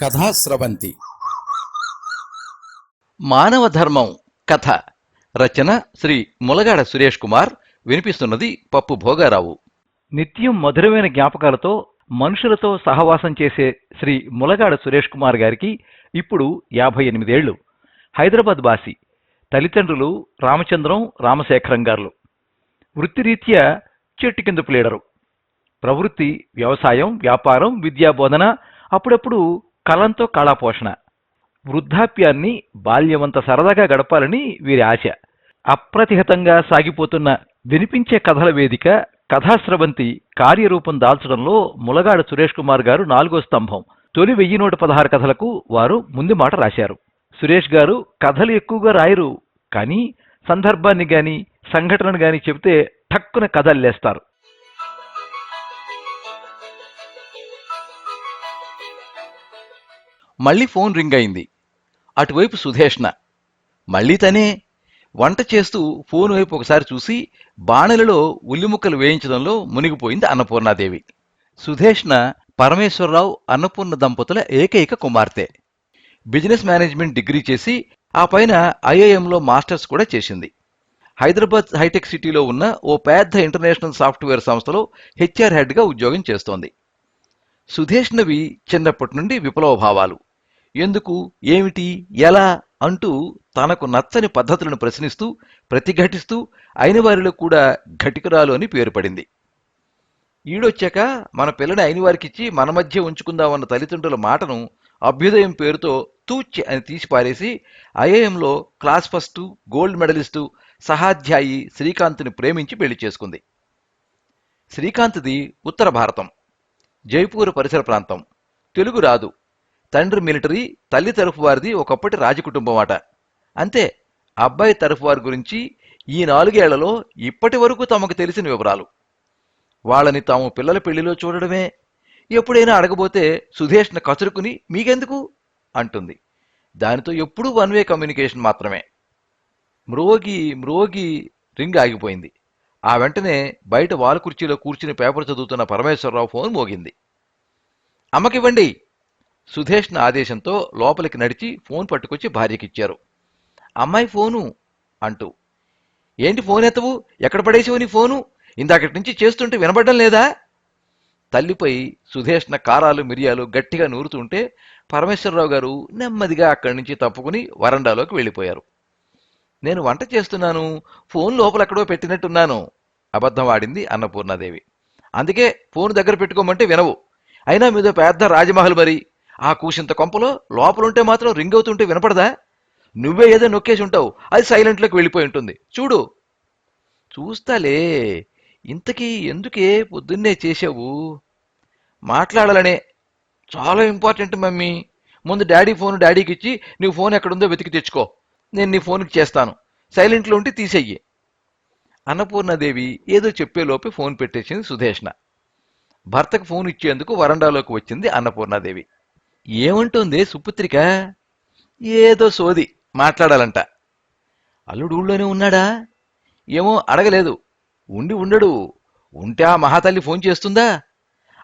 కథాస్రవంతి మానవ ధర్మం కథ రచన శ్రీ ములగాడ సురేష్ కుమార్. వినిపిస్తున్నది పప్పు భోగారావు. నిత్యం మధురమైన జ్ఞాపకాలతో మనుషులతో సహవాసం చేసే శ్రీ ములగాడ సురేష్ కుమార్ గారికి ఇప్పుడు 58 ఏళ్లు. హైదరాబాద్ బాసి. తల్లిదండ్రులు రామచంద్రం, రామశేఖరం గారు. వృత్తిరీత్యా చెట్టు కింద ప్లేడరు. ప్రవృత్తి వ్యవసాయం, వ్యాపారం, విద్యాబోధన, అప్పుడప్పుడు కలంతో కళాపోషణ. వృద్ధాప్యాన్ని బాల్యమంత సరదాగా గడపాలని వీరి ఆశ. అప్రతిహతంగా సాగిపోతున్న వినిపించే కథల వేదిక కథాస్రవంతి కార్యరూపం దాల్చడంలో ములగాడ సురేష్ కుమార్ గారు 4వ స్తంభం. తొలి 1116 కథలకు వారు ముందు మాట రాశారు. సురేష్ గారు కథలు ఎక్కువగా రాయరు, కానీ సందర్భాన్ని గాని సంఘటనను గాని చెబితే ఠక్కున కథల్లేస్తారు. మళ్ళీ ఫోన్ రింగ్ అయింది. అటువైపు సుధేష్ణ. మళ్ళీ తనే. వంట చేస్తూ ఫోన్ వైపు ఒకసారి చూసి బాణలిలో ఉల్లిముక్కలు వేయించడంలో మునిగిపోయింది అన్నపూర్ణాదేవి. సుధేష్ణ పరమేశ్వరరావు, అన్నపూర్ణ దంపతుల ఏకైక కుమార్తె. బిజినెస్ మేనేజ్మెంట్ డిగ్రీ చేసి ఆ పైన ఐఐఎంలో మాస్టర్స్ కూడా చేసింది. హైదరాబాద్ హైటెక్ సిటీలో ఉన్న ఓ పెద్ద ఇంటర్నేషనల్ సాఫ్ట్వేర్ సంస్థలో హెచ్ఆర్ హెడ్గా ఉద్యోగం చేస్తోంది. సుధేష్ణవి చిన్నప్పటి నుండి విప్లవ భావాలు. ఎందుకు, ఏమిటి, ఎలా అంటూ తనకు నచ్చని పద్ధతులను ప్రశ్నిస్తూ ప్రతిఘటిస్తూ అయిన వారిలో కూడా ఘటికురాలు అని పేరు పడింది. ఈడొచ్చాక మన పిల్లని అయిన వారికిచ్చి మన మధ్య ఉంచుకుందామన్న తల్లిదండ్రుల మాటను అభ్యుదయం పేరుతో తూచి అని తీసి పారేసి ఐఐఎంలో క్లాస్ ఫస్టు, గోల్డ్ మెడలిస్టు, సహాధ్యాయి శ్రీకాంత్ని ప్రేమించి పెళ్లి చేసుకుంది. శ్రీకాంత్ది ఉత్తర భారతం, జైపూర్ పరిసర ప్రాంతం. తెలుగు రాదు. తండ్రి మిలిటరీ, తల్లి తరఫు వారిది ఒకప్పటి రాజకుటుంబం అట. అంతే. అబ్బాయి తరఫు వారి గురించి ఈ 4 ఏళ్లలో ఇప్పటి వరకు తమకు తెలిసిన వివరాలు. వాళ్ళని తాము పిల్లల పెళ్లిలో చూడడమే. ఎప్పుడైనా అడగబోతే సుధేష్ను కసురుకుని మీకెందుకు అంటుంది. దానితో ఎప్పుడూ 1 వే కమ్యూనికేషన్ మాత్రమే. మ్రోగి రింగ్ ఆగిపోయింది. ఆ వెంటనే బయట వాల్ కుర్చీలో కూర్చుని పేపర్ చదువుతున్న పరమేశ్వరరావు ఫోన్ మోగింది. అమ్మకివ్వండి. సుధేష్ణ ఆదేశంతో లోపలికి నడిచి ఫోన్ పట్టుకొచ్చి భార్యకిచ్చారు. అమ్మాయి ఫోను అంటూ. ఏంటి ఫోన్ ఎత్తవు? ఎక్కడ పడేసావు నీ ఫోను? ఇందాకటి నుంచి చేస్తుంటే వినబడ్డం లేదా? తల్లిపై సుధేష్ణ కారాలు మిరియాలు గట్టిగా నూరుతుంటే పరమేశ్వరరావు గారు నెమ్మదిగా అక్కడి నుంచి తప్పుకుని వరండాలోకి వెళ్ళిపోయారు. నేను వంట చేస్తున్నాను, ఫోన్ లోపలెక్కడో పెట్టినట్టున్నాను అబద్ధం ఆడింది అన్నపూర్ణాదేవి. అందుకే ఫోన్ దగ్గర పెట్టుకోమంటే వినవు. అయినా మీదో పెద్ద రాజమహల్ మరి. ఆ కూసింత కొంపలో లోపలుంటే మాత్రం రింగ్ అవుతుంటే వినపడదా? నువ్వే ఏదో నొక్కేసి ఉంటావు, అది సైలెంట్లోకి వెళ్ళిపోయి ఉంటుంది. చూడు. చూస్తాలే. ఇంతకీ ఎందుకే పొద్దున్నే చేసావు? మాట్లాడాలనే. చాలా ఇంపార్టెంట్ మమ్మీ. ముందు డాడీ ఫోన్ డాడీకి ఇచ్చి నువ్వు ఫోన్ ఎక్కడుందో వెతికి తెచ్చుకో. నేను నీ ఫోన్కి చేస్తాను. సైలెంట్లో ఉంటే తీసేయ్యి. అన్నపూర్ణాదేవి ఏదో చెప్పేలోపే ఫోన్ పెట్టేసింది సుధేష్ణ. భర్తకు ఫోన్ ఇచ్చేందుకు వరండాలోకి వచ్చింది అన్నపూర్ణాదేవి. ఏమంటోంది సుపుత్రిక? ఏదో సోది మాట్లాడాలంట. అల్లుడు ఊళ్ళోనే ఉన్నాడా? ఏమో అడగలేదు. ఉండి ఉండడు. ఉంటే ఆ మహాతల్లి ఫోన్ చేస్తుందా?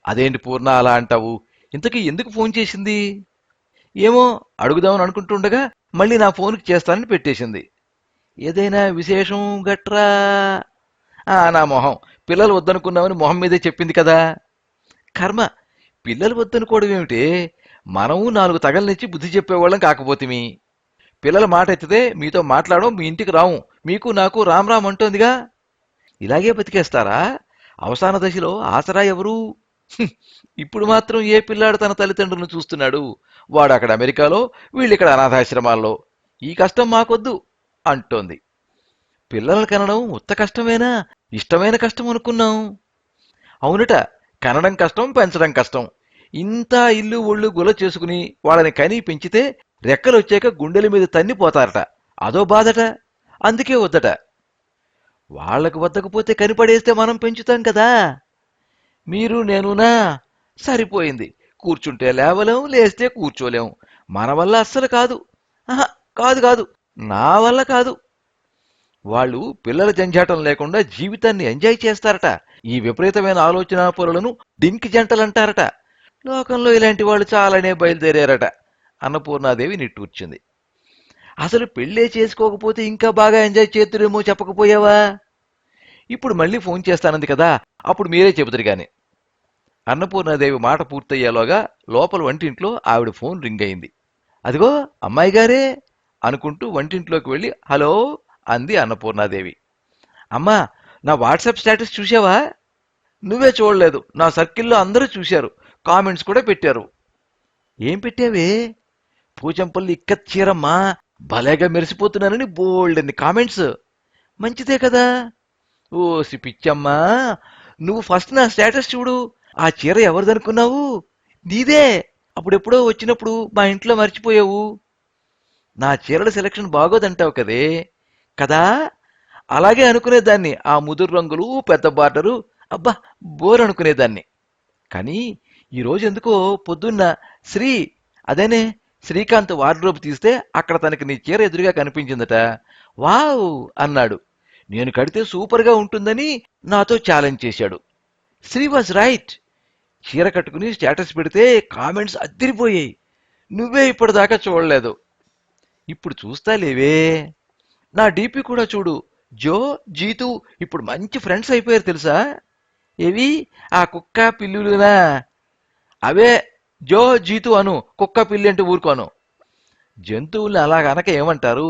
అదేంటి పూర్ణ అలా అంటావు? ఇంతకీ ఎందుకు ఫోన్ చేసింది? ఏమో అడుగుదామని అనుకుంటుండగా మళ్ళీ నా ఫోన్కి చేస్తానని పెట్టేసింది. ఏదైనా విశేషం గట్రా? నా మొహం. పిల్లలు వద్దనుకున్నామని మొహం మీదే చెప్పింది కదా. కర్మ. పిల్లలు వద్దనుకోవడం ఏమిటి? మనము 4 తగలనిచ్చి బుద్ధి చెప్పేవాళ్ళం కాకపోతేమి. పిల్లల మాట ఎత్తితే మీతో మాట్లాడడం, మీ ఇంటికి రాము, మీకు నాకు రామ్ రామ్ అంటోందిగా. ఇలాగే బతికేస్తారా? అవసాన దశలో ఆసరా ఎవరు? ఇప్పుడు మాత్రం ఏ పిల్లాడు తన తల్లిదండ్రులను చూస్తున్నాడు? వాడు అక్కడ అమెరికాలో, వీళ్ళిక్కడ అనాథాశ్రమాల్లో. ఈ కష్టం మాకొద్దు అంటోంది. పిల్లలు కనడం ఉత్త కష్టమేనా? ఇష్టమైన కష్టం అనుకున్నాం. అవునట. కనడం కష్టం, పెంచడం కష్టం. ఇంత ఇల్లు ఒళ్ళు గుల చేసుకుని వాళ్ళని కని పెంచితే రెక్కలు వచ్చాక గుండెల మీద తన్నిపోతారట. అదో బాధట. అందుకే వద్దట. వాళ్లకు వద్దకపోతే కనిపడేస్తే మనం పెంచుతాం కదా. మీరు నేనునా? సరిపోయింది. కూర్చుంటే లేవలేం, లేస్తే కూర్చోలేం. మన వల్ల అస్సలు కాదు. కాదు, నా వల్ల కాదు. వాళ్ళు పిల్లల జంజాటం లేకుండా జీవితాన్ని ఎంజాయ్ చేస్తారట. ఈ విపరీతమైన ఆలోచనా పొరలను డింకి జంటలంటారట. లోకంలో ఇలాంటి వాళ్ళు చాలానే బయలుదేరారట. అన్నపూర్ణాదేవి నిట్టూర్చింది. అసలు పెళ్ళే చేసుకోకపోతే ఇంకా బాగా ఎంజాయ్ చేతురేమో చెప్పకపోయావా? ఇప్పుడు మళ్ళీ ఫోన్ చేస్తానంది కదా, అప్పుడు మీరే చెబుతారు గాని. అన్నపూర్ణాదేవి మాట పూర్తయ్యేలోగా లోపల వంటింట్లో ఆవిడ ఫోన్ రింగ్ అయింది. అదిగో అమ్మాయి గారే అనుకుంటూ వంటింట్లోకి వెళ్ళి హలో అంది అన్నపూర్ణాదేవి. అమ్మా, నా వాట్సాప్ స్టేటస్ చూసావా? నువ్వే చూడలేదు, నా సర్కిల్లో అందరూ చూశారు, కామెంట్స్ కూడా పెట్టారు. ఏం పెట్టావే? పూచంపల్లి ఇక్కత్ చీరమ్మా, భలేగా మెరిసిపోతున్నానని బోల్డన్ని కామెంట్స్. మంచిదే కదా. ఓసి పిచ్చమ్మా, నువ్వు ఫస్ట్ నా స్టేటస్ చూడు. ఆ చీర ఎవరిదనుకున్నావు? నీదే. అప్పుడెప్పుడో వచ్చినప్పుడు మా ఇంట్లో మర్చిపోయావు. నా చీరల సెలక్షన్ బాగోదంటావు కదే కదా. అలాగే అనుకునేదాన్ని. ఆ ముదురు రంగులు, పెద్ద బార్డరు, అబ్బా బోర్ అనుకునేదాన్ని. కానీ ఈరోజు ఎందుకో పొద్దున్న శ్రీ, అదేనే శ్రీకాంత్ వార్డ్రోబ్ తీస్తే అక్కడ తనకి నీ చీర ఎదురుగా కనిపించిందట. వావ్ అన్నాడు. నేను కడితే సూపర్గా ఉంటుందని నాతో ఛాలెంజ్ చేశాడు. She was right. చీర కట్టుకుని స్టేటస్ పెడితే కామెంట్స్ అద్దిరిపోయాయి. నువ్వే ఇప్పటిదాకా చూడలేదు. ఇప్పుడు చూస్తా లేవే. నా డీపీ కూడా చూడు. జో, జీతు ఇప్పుడు మంచి ఫ్రెండ్స్ అయిపోయారు తెలుసా. ఏవి ఆ కుక్క పిల్లులునా? అవే జో, జీతు అను, కుక్క పిల్లి అంటే ఊరుకోను. జంతువుల్ని అలా గనక ఏమంటారు?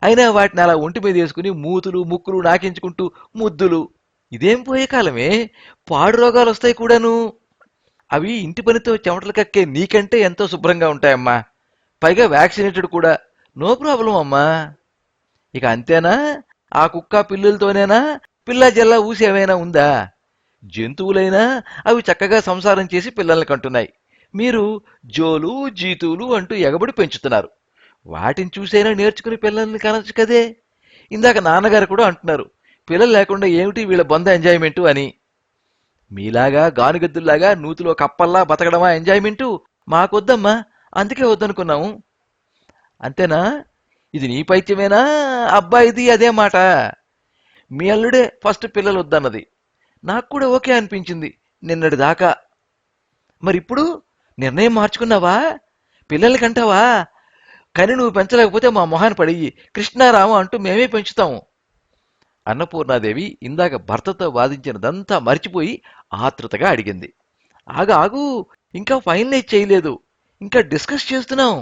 అయినా వాటిని అలా ఒంటి మీద వేసుకుని మూతులు ముక్కులు నాకించుకుంటూ ముద్దులు. ఇదేం పోయే కాలమే, పాడు రోగాలు వస్తాయి కూడాను. అవి ఇంటి పనితో చెమటలు కక్కే నీకంటే ఎంతో శుభ్రంగా ఉంటాయమ్మా. పైగా వ్యాక్సినేటెడ్ కూడా. నో ప్రాబ్లం అమ్మా. ఇక అంతేనా? ఆ కుక్క పిల్లులతోనేనా పిల్ల జల్లా ఊసి ఏమైనా ఉందా? జంతువులైనా అవి చక్కగా సంసారం చేసి పిల్లల్ని కంటున్నాయి. మీరు జోలు జీతులు అంటూ ఎగబడి పెంచుతున్నారు. వాటిని చూసైనా నేర్చుకుని పిల్లల్ని కనొచ్చు కదే. ఇందాక నాన్నగారు కూడా అంటున్నారు, పిల్లలు లేకుండా ఏమిటి వీళ్ళ బొంద ఎంజాయ్మెంటు అని. మీలాగా గానుగద్దుల్లాగా నూతిలో కప్పల్లా బతకడమా ఎంజాయ్మెంటు? మాకొద్దమ్మా, అందుకే వద్దనుకున్నాము. అంతేనా? ఇది నీ పైత్యమేనా? అబ్బాయిది అదే మాట. మీ అల్లుడే ఫస్ట్ పిల్లలు వద్దన్నది. నాకు కూడా ఓకే అనిపించింది నిన్నటి దాకా. మరిప్పుడు నిర్ణయం మార్చుకున్నావా? పిల్లల్ని కంటావా? కానీ నువ్వు పెంచలేకపోతే మా మొహాన్ని పడియి, కృష్ణారామ అంటూ మేమే పెంచుతాము. అన్నపూర్ణాదేవి ఇందాక భర్తతో వాదించినదంతా మర్చిపోయి ఆతృతగా అడిగింది. ఆగు ఆగు, ఇంకా ఫైనలైజ్ చేయలేదు, ఇంకా డిస్కస్ చేస్తున్నాం.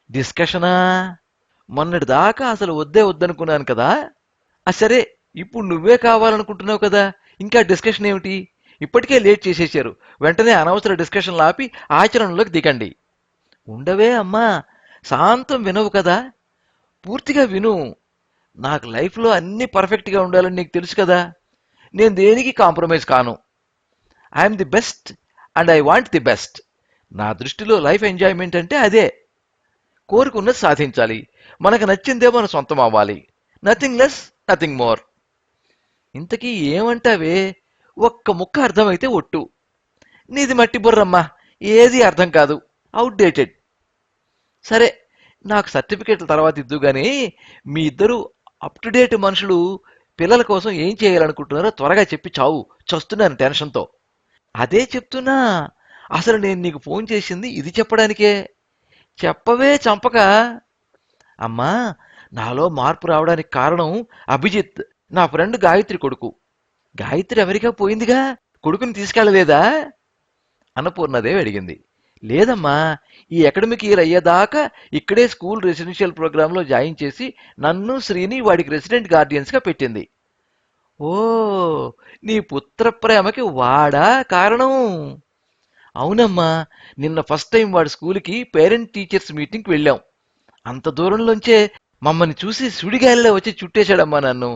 డిస్కషనా? మొన్నటి దాకా అసలు వద్దే వద్దనుకున్నాను కదా. సరే, ఇప్పుడు నువ్వే కావాలనుకుంటున్నావు కదా, ఇంకా డిస్కషన్ ఏమిటి? ఇప్పటికే లేట్ చేసేశారు. వెంటనే అనవసర డిస్కషన్లు ఆపి ఆచరణలోకి దిగండి. ఉండవే అమ్మా, శాంతం వినవు కదా. పూర్తిగా విను. నాకు లైఫ్లో అన్నీ పర్ఫెక్ట్గా ఉండాలని నీకు తెలుసు కదా. నేను దేనికి కాంప్రమైజ్ కాను. I'm the best and I want the best. నా దృష్టిలో లైఫ్ ఎంజాయ్మెంట్ అంటే అదే. కోరుకున్నది సాధించాలి. మనకు నచ్చిందే మన సొంతం అవ్వాలి. Nothing less, nothing more. ఇంతకీ ఏమంటావే? ఒక్క ముక్క అర్థమైతే ఒట్టు. నీది మట్టి బుర్రమ్మా, ఏది అర్థం కాదు, అవుట్డేటెడ్. సరే, నాకు సర్టిఫికేట్ల తర్వాత ఇద్దుగాని, మీ ఇద్దరు అప్ టు డేట్ మనుషులు పిల్లల కోసం ఏం చేయాలనుకుంటున్నారో త్వరగా చెప్పి చావు. చస్తున్నాను టెన్షన్తో. అదే చెప్తున్నా. అసలు నేను నీకు ఫోన్ చేసింది ఇది చెప్పడానికే. చెప్పవే చంపక. అమ్మా, నాలో మార్పు రావడానికి కారణం అభిజిత్, నా ఫ్రెండ్ గాయత్రి కొడుకు. గాయత్రి అమెరికా పోయిందిగా, కొడుకుని తీసుకెళ్ళలేదా? అన్నపూర్ణాదేవి అడిగింది. లేదమ్మా, ఈ అకాడమిక్ ఇయర్ అయ్యేదాకా ఇక్కడే స్కూల్ రెసిడెన్షియల్ ప్రోగ్రాంలో జాయిన్ చేసి నన్ను శ్రీని వాడికి రెసిడెంట్ గార్డియన్స్గా పెట్టింది. ఓ, నీ పుత్ర ప్రేమకి వాడా కారణం? అవునమ్మా, నిన్న ఫస్ట్ టైం వాడి స్కూల్కి పేరెంట్ టీచర్స్ మీటింగ్కి వెళ్ళాం. అంత దూరంలోంచే మమ్మల్ని చూసి సుడిగాలిలో వచ్చి చుట్టేశాడమ్మా నన్ను.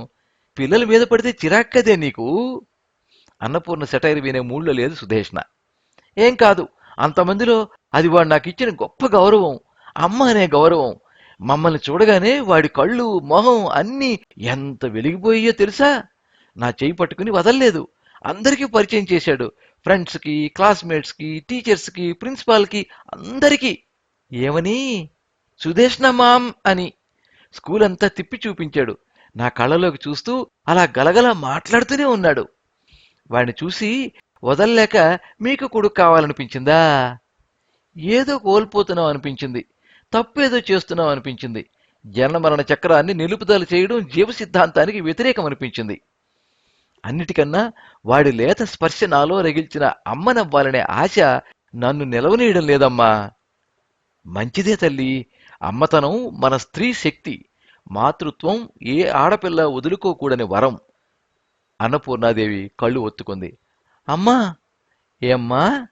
పిల్లల మీద పడితే చిరాక్కదే నీకు? అన్నపూర్ణ సెటైర్ వినే మూడ్లో లేదు సుధేష్ణ. ఏం కాదు, అంతమందిలో అది వాడు నాకు ఇచ్చిన గొప్ప గౌరవం, అమ్మ అనే గౌరవం. మమ్మల్ని చూడగానే వాడి కళ్ళు మొహం అన్నీ ఎంత వెలిగిపోయాయో తెలుసా. నా చేయి పట్టుకుని వదల్లేదు. అందరికీ పరిచయం చేశాడు. ఫ్రెండ్స్కి, క్లాస్మేట్స్కి, టీచర్స్కి, ప్రిన్సిపాల్కి, అందరికీ. ఏమని? సుధేష్ణ మామ్ అని. స్కూల్ అంతా తిప్పి చూపించాడు. నా కళ్ళలోకి చూస్తూ అలా గలగలా మాట్లాడుతూనే ఉన్నాడు. వాడిని చూసి వదల్లేక మీకు కొడుకు కావాలనిపించిందా? ఏదో కోల్పోతున్నాం అనిపించింది. తప్పేదో చేస్తున్నాం అనిపించింది. జన్మమరణ చక్రాన్ని నిలుపుదల చేయడం జీవ సిద్ధాంతానికి వ్యతిరేకం అనిపించింది. అన్నిటికన్నా వాడి లేత స్పర్శ నాలో రగిల్చిన అమ్మనవ్వాలనే ఆశ నన్ను నిలవనీయడం లేదమ్మా. మంచిదే తల్లి. అమ్మతనం మన స్త్రీ శక్తి. మాతృత్వం ఏ ఆడపిల్ల వదులుకోకూడని వరం. అన్నపూర్ణాదేవి కళ్ళు ఒత్తుకుంది. అమ్మా, ఏమ్మా?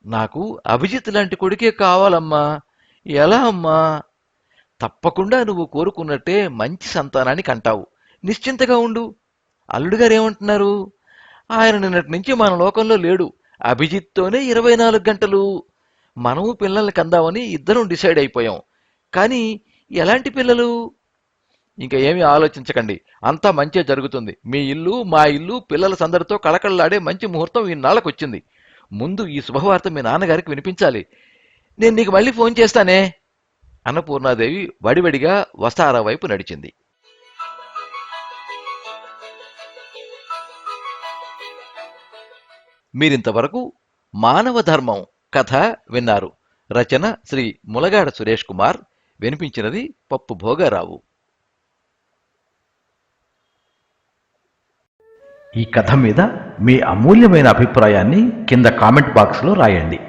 నాకు అభిజిత్ లాంటి కొడుకే కావాలమ్మా. ఎలా అమ్మా? తప్పకుండా నువ్వు కోరుకున్నట్టే మంచి సంతానాన్ని కంటావు. నిశ్చింతగా ఉండు. అల్లుడుగారేమంటున్నారు? ఆయన నిన్నటి నుంచి మన లోకంలో లేడు. అభిజిత్తోనే 24 గంటలు. మనము పిల్లల్ని కందామని ఇద్దరం డిసైడ్ అయిపోయాం. కానీ ఎలాంటి పిల్లలు? ఇంకా ఏమీ ఆలోచించకండి. అంతా మంచే జరుగుతుంది. మీ ఇల్లు, మా ఇల్లు, పిల్లల సందడితో కళకళలాడే మంచి ముహూర్తం ఇన్నాళ్ళకొచ్చింది. ముందు ఈ శుభవార్త మీ నాన్నగారికి వినిపించాలి. నేను నీకు మళ్ళీ ఫోన్ చేస్తానే. అన్నపూర్ణాదేవి వడివడిగా వసారా వైపు నడిచింది. మీరింతవరకు మానవ ధర్మం కథ విన్నారు. రచన శ్రీ ములగాడ సురేష్ కుమార్. వినిపించినది పప్పు భోగారావు. ఈ కథ మీద మీ అమూల్యమైన అభిప్రాయాన్ని కింద కామెంట్ బాక్స్లో రాయండి.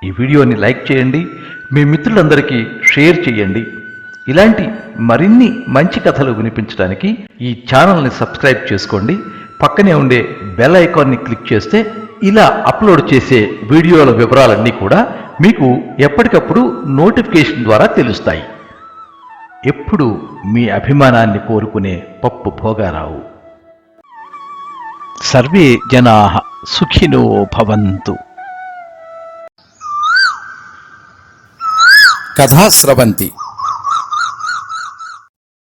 ఈ వీడియోని లైక్ చేయండి. మీ మిత్రులందరికీ షేర్ చేయండి. ఇలాంటి మరిన్ని మంచి కథలు వినిపించడానికి ఈ ఛానల్ని సబ్స్క్రైబ్ చేసుకోండి. పక్కనే ఉండే బెల్ ఐకాన్ని క్లిక్ చేస్తే ఇలా అప్లోడ్ చేసే వీడియోల వివరాలన్నీ కూడా మీకు ఎప్పటికప్పుడు నోటిఫికేషన్ ద్వారా తెలుస్తాయి. ఎప్పుడు మీ అభిమానాన్ని కోరుకునే పప్పు భోగారావు. సర్వే జనాః సుఖినో భవంతు. కథా స్రవంతి